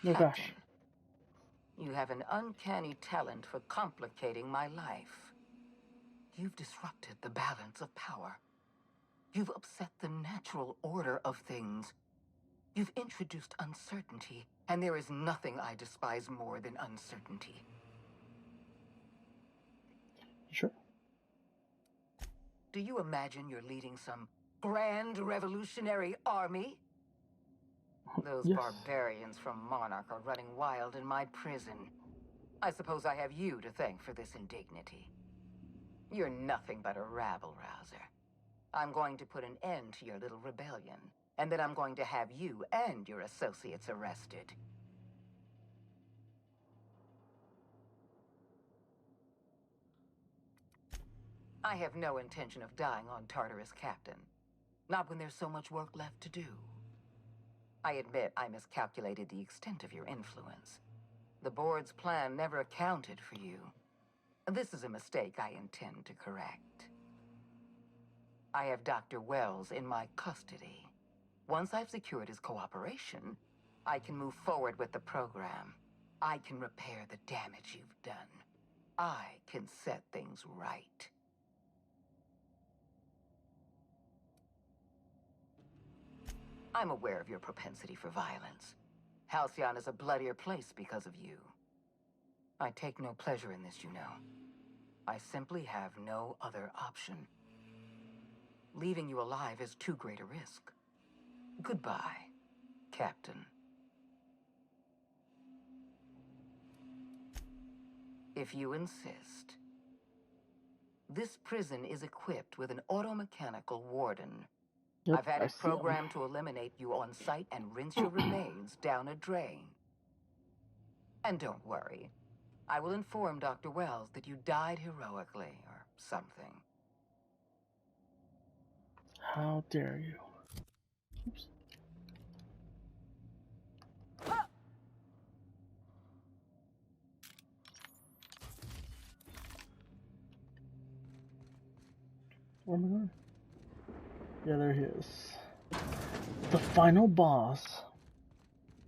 Oh Captain, gosh. you have an uncanny talent for complicating my life. You've disrupted the balance of power. You've upset the natural order of things. You've introduced uncertainty, and there is nothing I despise more than uncertainty. Sure. Do you imagine you're leading some grand revolutionary army? Those Yes. barbarians from Monarch are running wild in my prison. I suppose I have you to thank for this indignity. You're nothing but a rabble-rouser. I'm going to put an end to your little rebellion, and then I'm going to have you and your associates arrested. I have no intention of dying on Tartarus, Captain. Not when there's so much work left to do. I admit I miscalculated the extent of your influence. The board's plan never accounted for you. This is a mistake I intend to correct. I have Dr. Wells in my custody. Once I've secured his cooperation, I can move forward with the program. I can repair the damage you've done. I can set things right. I'm aware of your propensity for violence. Halcyon is a bloodier place because of you. I take no pleasure in this, you know. I simply have no other option. Leaving you alive is too great a risk. Goodbye, Captain. If you insist. This prison is equipped with an automechanical warden. Yep, I've had I it see 'em. programmed to eliminate you on sight and rinse your remains down a drain. And don't worry. I will inform Dr. Wells that you died heroically or something. How dare you? Oops. Where am I going? Yeah, there he is. The final boss.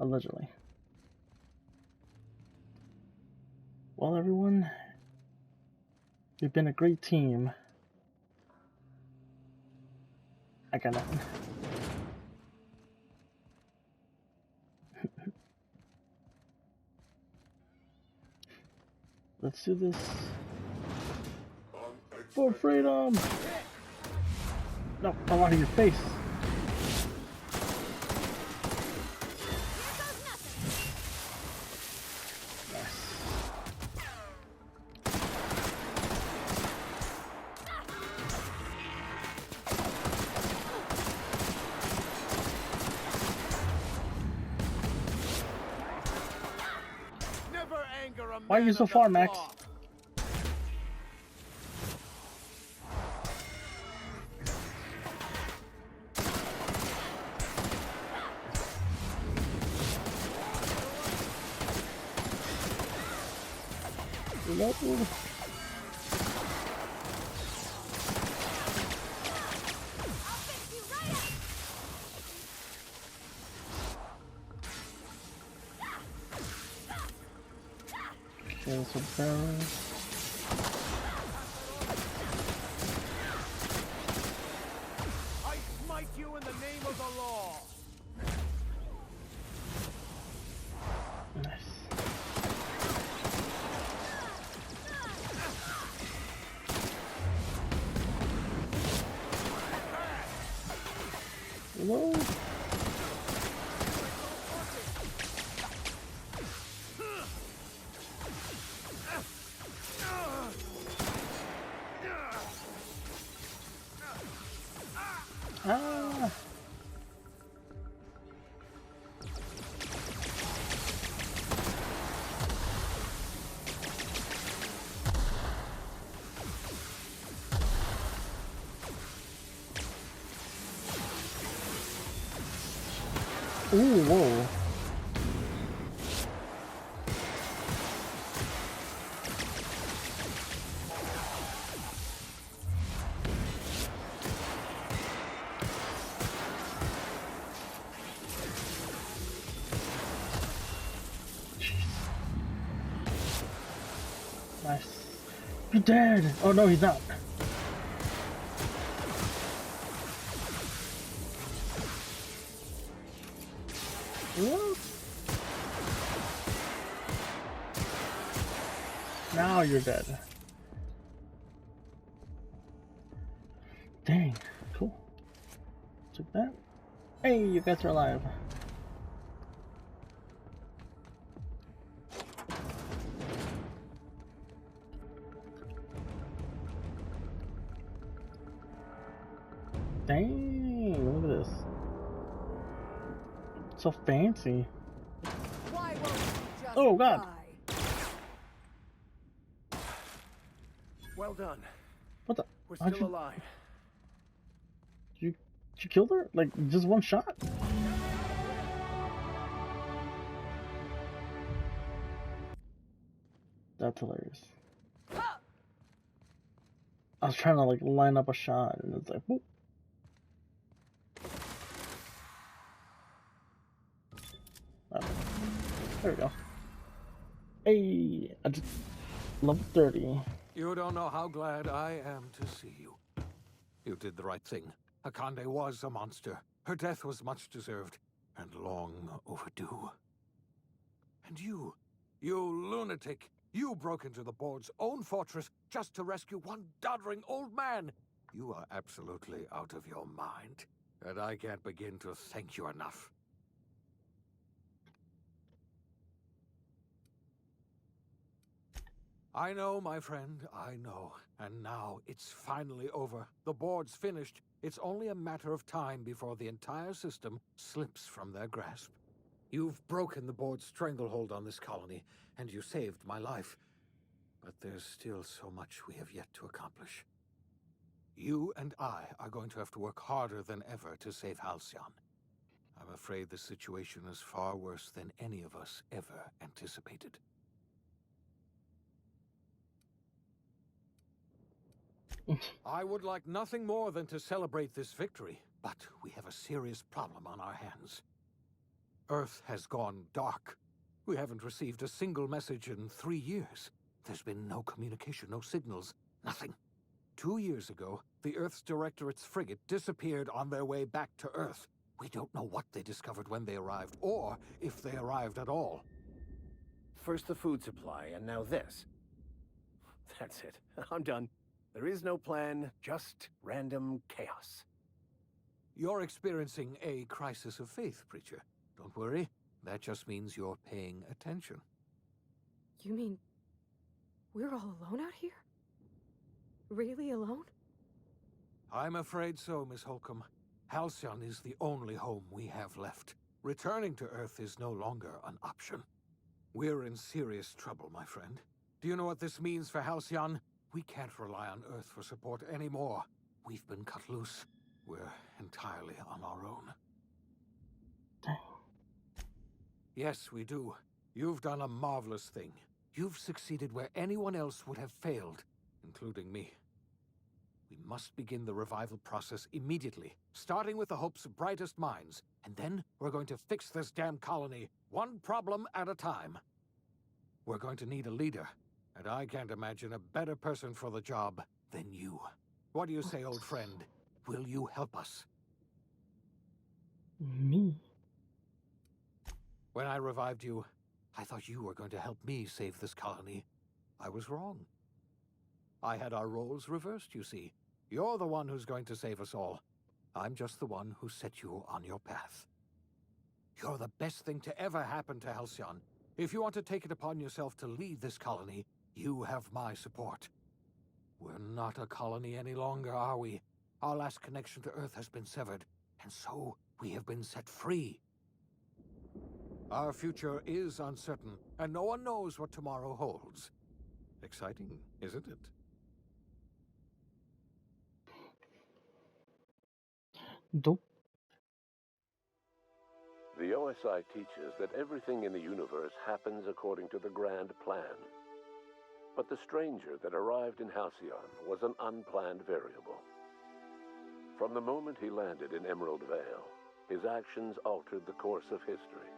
Allegedly. Well, everyone, you've been a great team. I got nothing. Let's do this. For freedom! No, I'm out of your face. Nice. Never anger a Why are you man so of the far, Max? cloth. Nope. Okay, so barrels. I smite you in the name of the law. Nice. Reload. Ah. Ooh, whoa. Nice. You're dead! Oh no, he's not. What? Now you're dead. Dang, cool. Took that. Hey, you guys are alive. Dang, look at this. So fancy. Why won't you just Oh god. die? Well done. What the? We're How'd still alive. you killed her? Like just one shot? That's hilarious. I was trying to like line up a shot and it's like whoop. Oh, there we go. Hey, I just level 30. You don't know how glad I am to see you. You did the right thing. Akande was a monster. Her death was much deserved, and long overdue. And you lunatic, you broke into the board's own fortress just to rescue one doddering old man. You are absolutely out of your mind, and I can't begin to thank you enough. I know, my friend, I know. And now it's finally over. The board's finished. It's only a matter of time before the entire system slips from their grasp. You've broken the board's stranglehold on this colony, and you saved my life. But there's still so much we have yet to accomplish. You and I are going to have to work harder than ever to save Halcyon. I'm afraid the situation is far worse than any of us ever anticipated. I would like nothing more than to celebrate this victory, but we have a serious problem on our hands. Earth has gone dark. We haven't received a single message in 3 years. There's been no communication, no signals, nothing. 2 years ago, the Earth's Directorate's frigate disappeared on their way back to Earth. We don't know what they discovered when they arrived, or if they arrived at all. First the food supply, and now this. That's it. I'm done. There is no plan, just random chaos. You're experiencing a crisis of faith, Preacher. Don't worry, that just means you're paying attention. You mean we're all alone out here? Really alone? I'm afraid so, Miss Holcomb. Halcyon is the only home we have left. Returning to Earth is no longer an option. We're in serious trouble, my friend. Do you know what this means for Halcyon? We can't rely on Earth for support anymore. We've been cut loose. We're entirely on our own. Yes, we do. You've done a marvelous thing. You've succeeded where anyone else would have failed, including me. We must begin the revival process immediately, starting with the Hope's brightest minds, and then we're going to fix this damn colony, one problem at a time. We're going to need a leader, and I can't imagine a better person for the job than you. What do you say, old friend? Will you help us? Me? When I revived you, I thought you were going to help me save this colony. I was wrong. I had our roles reversed, you see. You're the one who's going to save us all. I'm just the one who set you on your path. You're the best thing to ever happen to Halcyon. If you want to take it upon yourself to lead this colony, you have my support. We're not a colony any longer, are we? Our last connection to Earth has been severed, and so we have been set free. Our future is uncertain, and no one knows what tomorrow holds. Exciting, isn't it? Dope. The OSI teaches that everything in the universe happens according to the grand plan. But the stranger that arrived in Halcyon was an unplanned variable. From the moment he landed in Emerald Vale, his actions altered the course of history.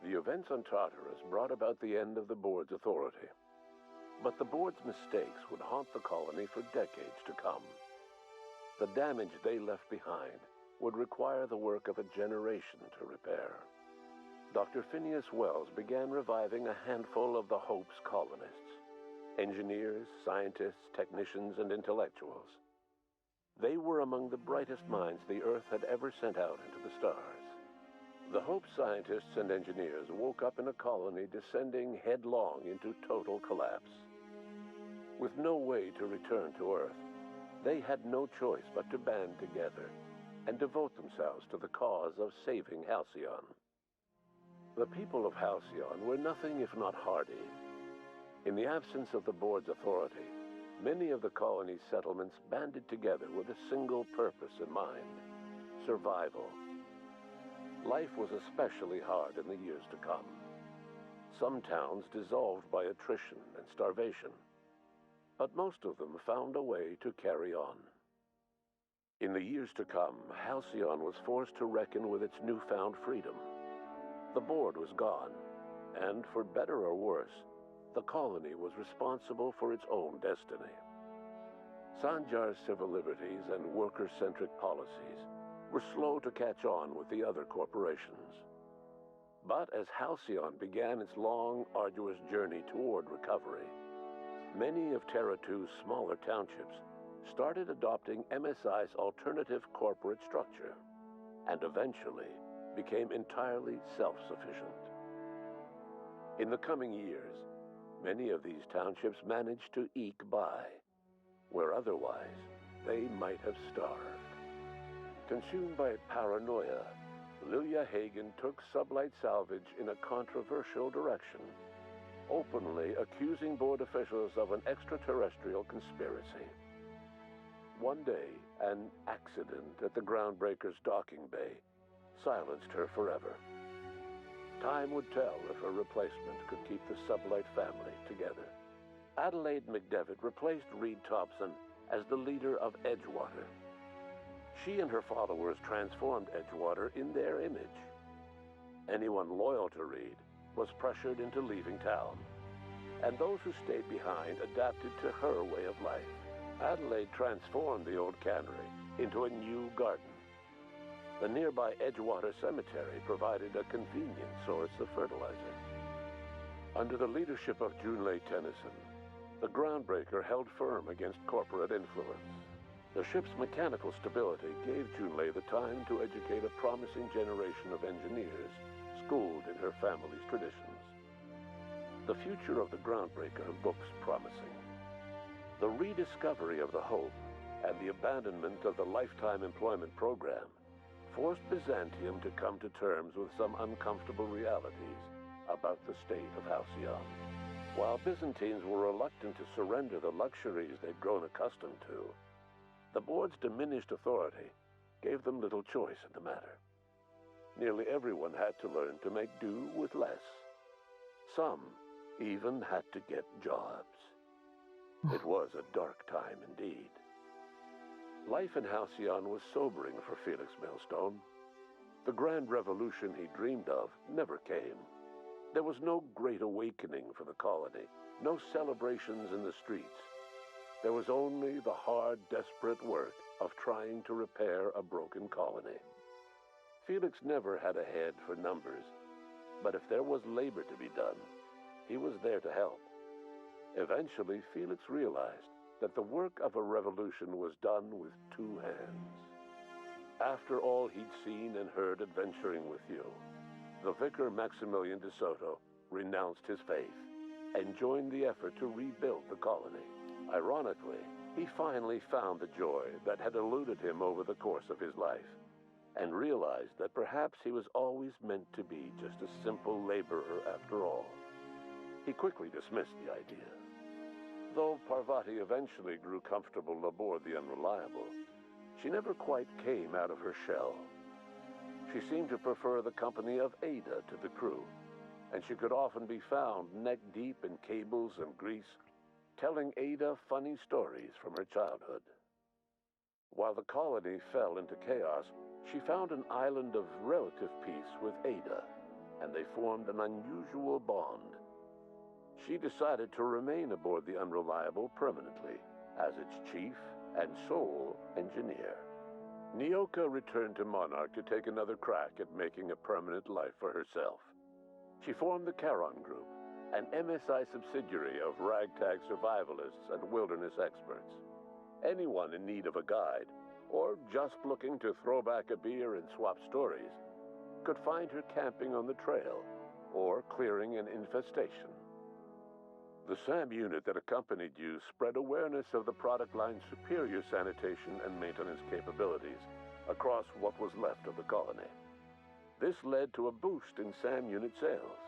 The events on Tartarus brought about the end of the board's authority. But the board's mistakes would haunt the colony for decades to come. The damage they left behind would require the work of a generation to repair. Dr. Phineas Wells began reviving a handful of the Hope's colonists: engineers, scientists, technicians, and intellectuals. They were among the brightest minds the Earth had ever sent out into the stars. The Hope scientists and engineers woke up in a colony descending headlong into total collapse. With no way to return to Earth, they had no choice but to band together and devote themselves to the cause of saving Halcyon. The people of Halcyon were nothing if not hardy. In the absence of the board's authority, many of the colony's settlements banded together with a single purpose in mind: survival. Life was especially hard in the years to come. Some towns dissolved by attrition and starvation, but most of them found a way to carry on. In the years to come, Halcyon was forced to reckon with its newfound freedom. The board was gone, and for better or worse, the colony was responsible for its own destiny. Sanjar's civil liberties and worker-centric policies were slow to catch on with the other corporations. But as Halcyon began its long, arduous journey toward recovery, many of Terra 2's smaller townships started adopting MSI's alternative corporate structure, and eventually became entirely self-sufficient. In the coming years, many of these townships managed to eke by, where otherwise they might have starved. Consumed by paranoia, Lilia Hagen took Sublight Salvage in a controversial direction, openly accusing board officials of an extraterrestrial conspiracy. One day, an accident at the Groundbreaker's docking bay silenced her forever. Time would tell if a replacement could keep the Sublight family together. Adelaide McDevitt replaced Reed Thompson as the leader of Edgewater. She and her followers transformed Edgewater in their image. Anyone loyal to Reed was pressured into leaving town, and those who stayed behind adapted to her way of life. Adelaide transformed the old cannery into a new garden. The nearby Edgewater Cemetery provided a convenient source of fertilizer. Under the leadership of Junlei Tennyson, the Groundbreaker held firm against corporate influence. The ship's mechanical stability gave Junlei the time to educate a promising generation of engineers schooled in her family's traditions. The future of the Groundbreaker looks promising. The rediscovery of the Hope and the abandonment of the lifetime employment program forced Byzantium to come to terms with some uncomfortable realities about the state of Halcyon. While Byzantines were reluctant to surrender the luxuries they'd grown accustomed to, the board's diminished authority gave them little choice in the matter. Nearly everyone had to learn to make do with less. Some even had to get jobs. It was a dark time indeed. Life in Halcyon was sobering for Felix Millstone. The grand revolution he dreamed of never came. There was no great awakening for the colony, no celebrations in the streets. There was only the hard, desperate work of trying to repair a broken colony. Felix never had a head for numbers, but if there was labor to be done, he was there to help. Eventually, Felix realized that the work of a revolution was done with two hands. After all he'd seen and heard adventuring with you, the vicar Maximilian de Soto renounced his faith and joined the effort to rebuild the colony. Ironically, he finally found the joy that had eluded him over the course of his life, and realized that perhaps he was always meant to be just a simple laborer after all. He quickly dismissed the idea. Though Parvati eventually grew comfortable aboard the Unreliable, she never quite came out of her shell. She seemed to prefer the company of Ada to the crew, and she could often be found neck-deep in cables and grease, telling Ada funny stories from her childhood. While the colony fell into chaos, she found an island of relative peace with Ada, and they formed an unusual bond. she decided to remain aboard the Unreliable permanently as its chief and sole engineer. Nyoka returned to Monarch to take another crack at making a permanent life for herself. She formed the Charon Group, an MSI subsidiary of ragtag survivalists and wilderness experts. Anyone in need of a guide, or just looking to throw back a beer and swap stories, could find her camping on the trail or clearing an infestation. The SAM unit that accompanied you spread awareness of the product line's superior sanitation and maintenance capabilities across what was left of the colony. This led to a boost in SAM unit sales.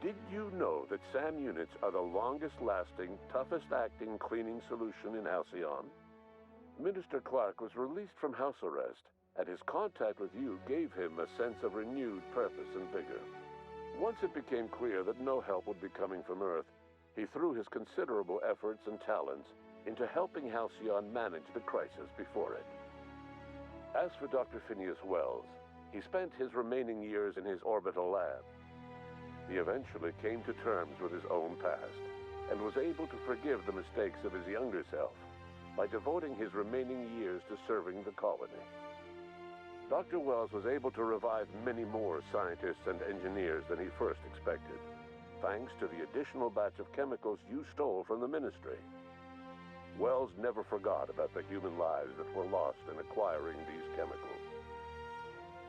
Did you know that SAM units are the longest-lasting, toughest-acting cleaning solution in Halcyon? Minister Clark was released from house arrest, and his contact with you gave him a sense of renewed purpose and vigor. Once it became clear that no help would be coming from Earth, he threw his considerable efforts and talents into helping Halcyon manage the crisis before it. As for Dr. Phineas Wells, he spent his remaining years in his orbital lab. He eventually came to terms with his own past and was able to forgive the mistakes of his younger self by devoting his remaining years to serving the colony. Dr. Wells was able to revive many more scientists and engineers than he first expected, thanks to the additional batch of chemicals you stole from the Ministry. Wells never forgot about the human lives that were lost in acquiring these chemicals.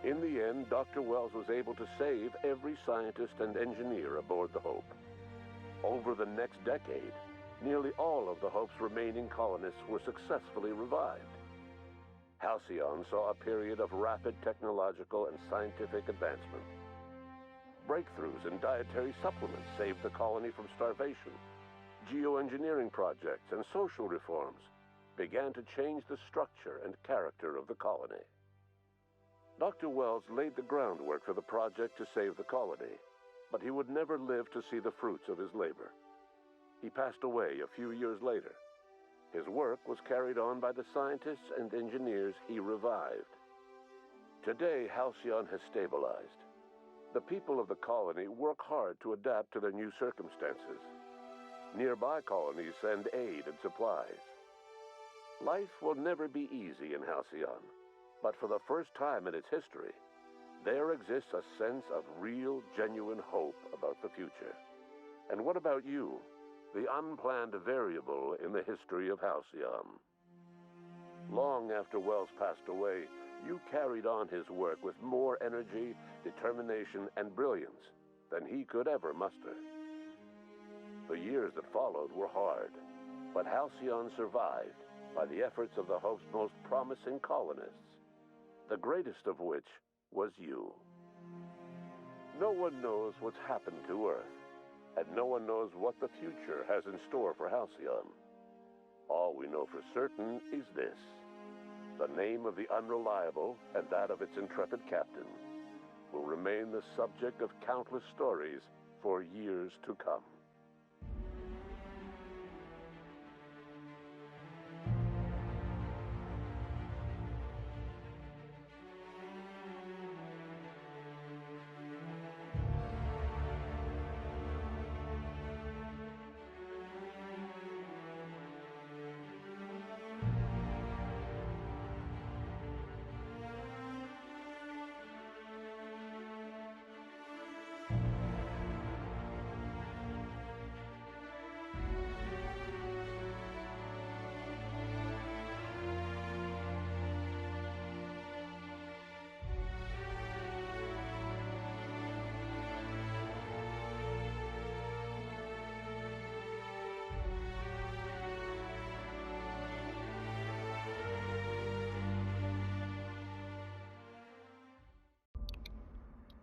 In the end, Dr. Wells was able to save every scientist and engineer aboard the Hope. Over the next decade, nearly all of the Hope's remaining colonists were successfully revived. Halcyon saw a period of rapid technological and scientific advancement. Breakthroughs in dietary supplements saved the colony from starvation. Geoengineering projects and social reforms began to change the structure and character of the colony. Dr. Wells laid the groundwork for the project to save the colony, but he would never live to see the fruits of his labor. He passed away a few years later. His work was carried on by the scientists and engineers he revived. Today, Halcyon has stabilized. The people of the colony work hard to adapt to their new circumstances. Nearby colonies send aid and supplies. Life will never be easy in Halcyon, but for the first time in its history, there exists a sense of real, genuine hope about the future. And what about you, the unplanned variable in the history of Halcyon? Long after Wells passed away, you carried on his work with more energy, determination, and brilliance than he could ever muster. The years that followed were hard, but Halcyon survived by the efforts of the Hope's most promising colonists, the greatest of which was you. No one knows what's happened to Earth, and no one knows what the future has in store for Halcyon. All we know for certain is this: the name of the Unreliable and that of its intrepid captain will remain the subject of countless stories for years to come.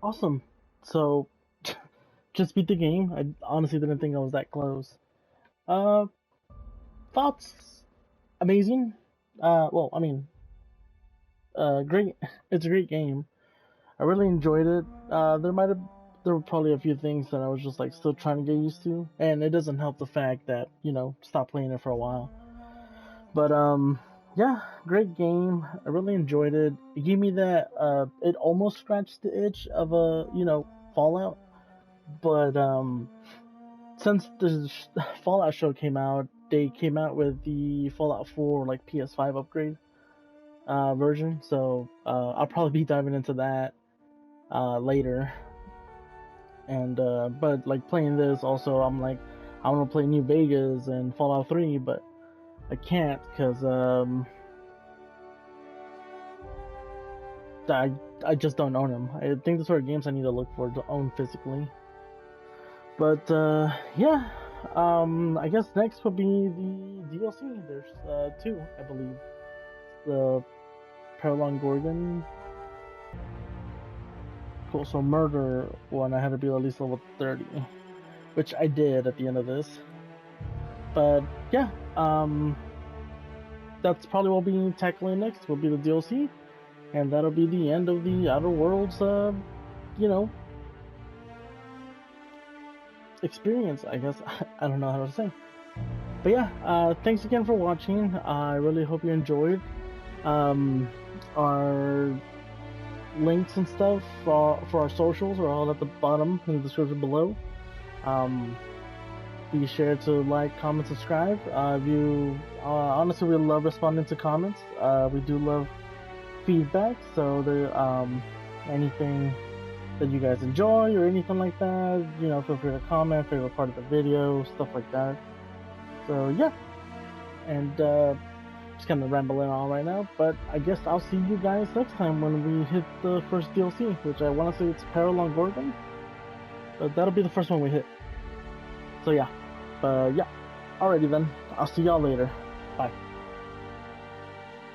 Awesome. So, just beat the game. I honestly didn't think I was that close. Thoughts? Amazing. Well, I mean, great. It's a great game. I really enjoyed it. There were probably a few things that I was just like still trying to get used to, and it doesn't help the fact that stopped playing it for a while. But yeah, great game. I really enjoyed it. It gave me that it almost scratched the itch of a Fallout, but since the Fallout show came out, they came out with the Fallout 4 like PS5 upgrade version. So I'll probably be diving into that later. And but like playing this also, I'm like, I want to play New Vegas and Fallout 3, but I can't because I just don't own them. I think the sort of games I need to look for to own physically. But yeah, I guess next would be the DLC. There's 2, I believe. The Paralon Gorgon. Cool. So murder one, I had to be at least level 30, which I did at the end of this. But yeah, that's probably what we'll be tackling next. Will be the DLC, and that'll be the end of the Outer Worlds. Experience, I guess. I don't know how to say. But yeah, thanks again for watching. I really hope you enjoyed. Our links and stuff for our socials are all at the bottom in the description below. Be sure to like, comment, subscribe. Honestly, we love responding to comments. We do love feedback, so anything that you guys enjoy or anything like that, feel free to comment, favorite part of the video, stuff like that. So yeah, and just kind of rambling on right now, but I guess I'll see you guys next time when we hit the first DLC, which I want to say it's Paralon Gorgon, but that'll be the first one we hit. So yeah, alrighty then, I'll see y'all later.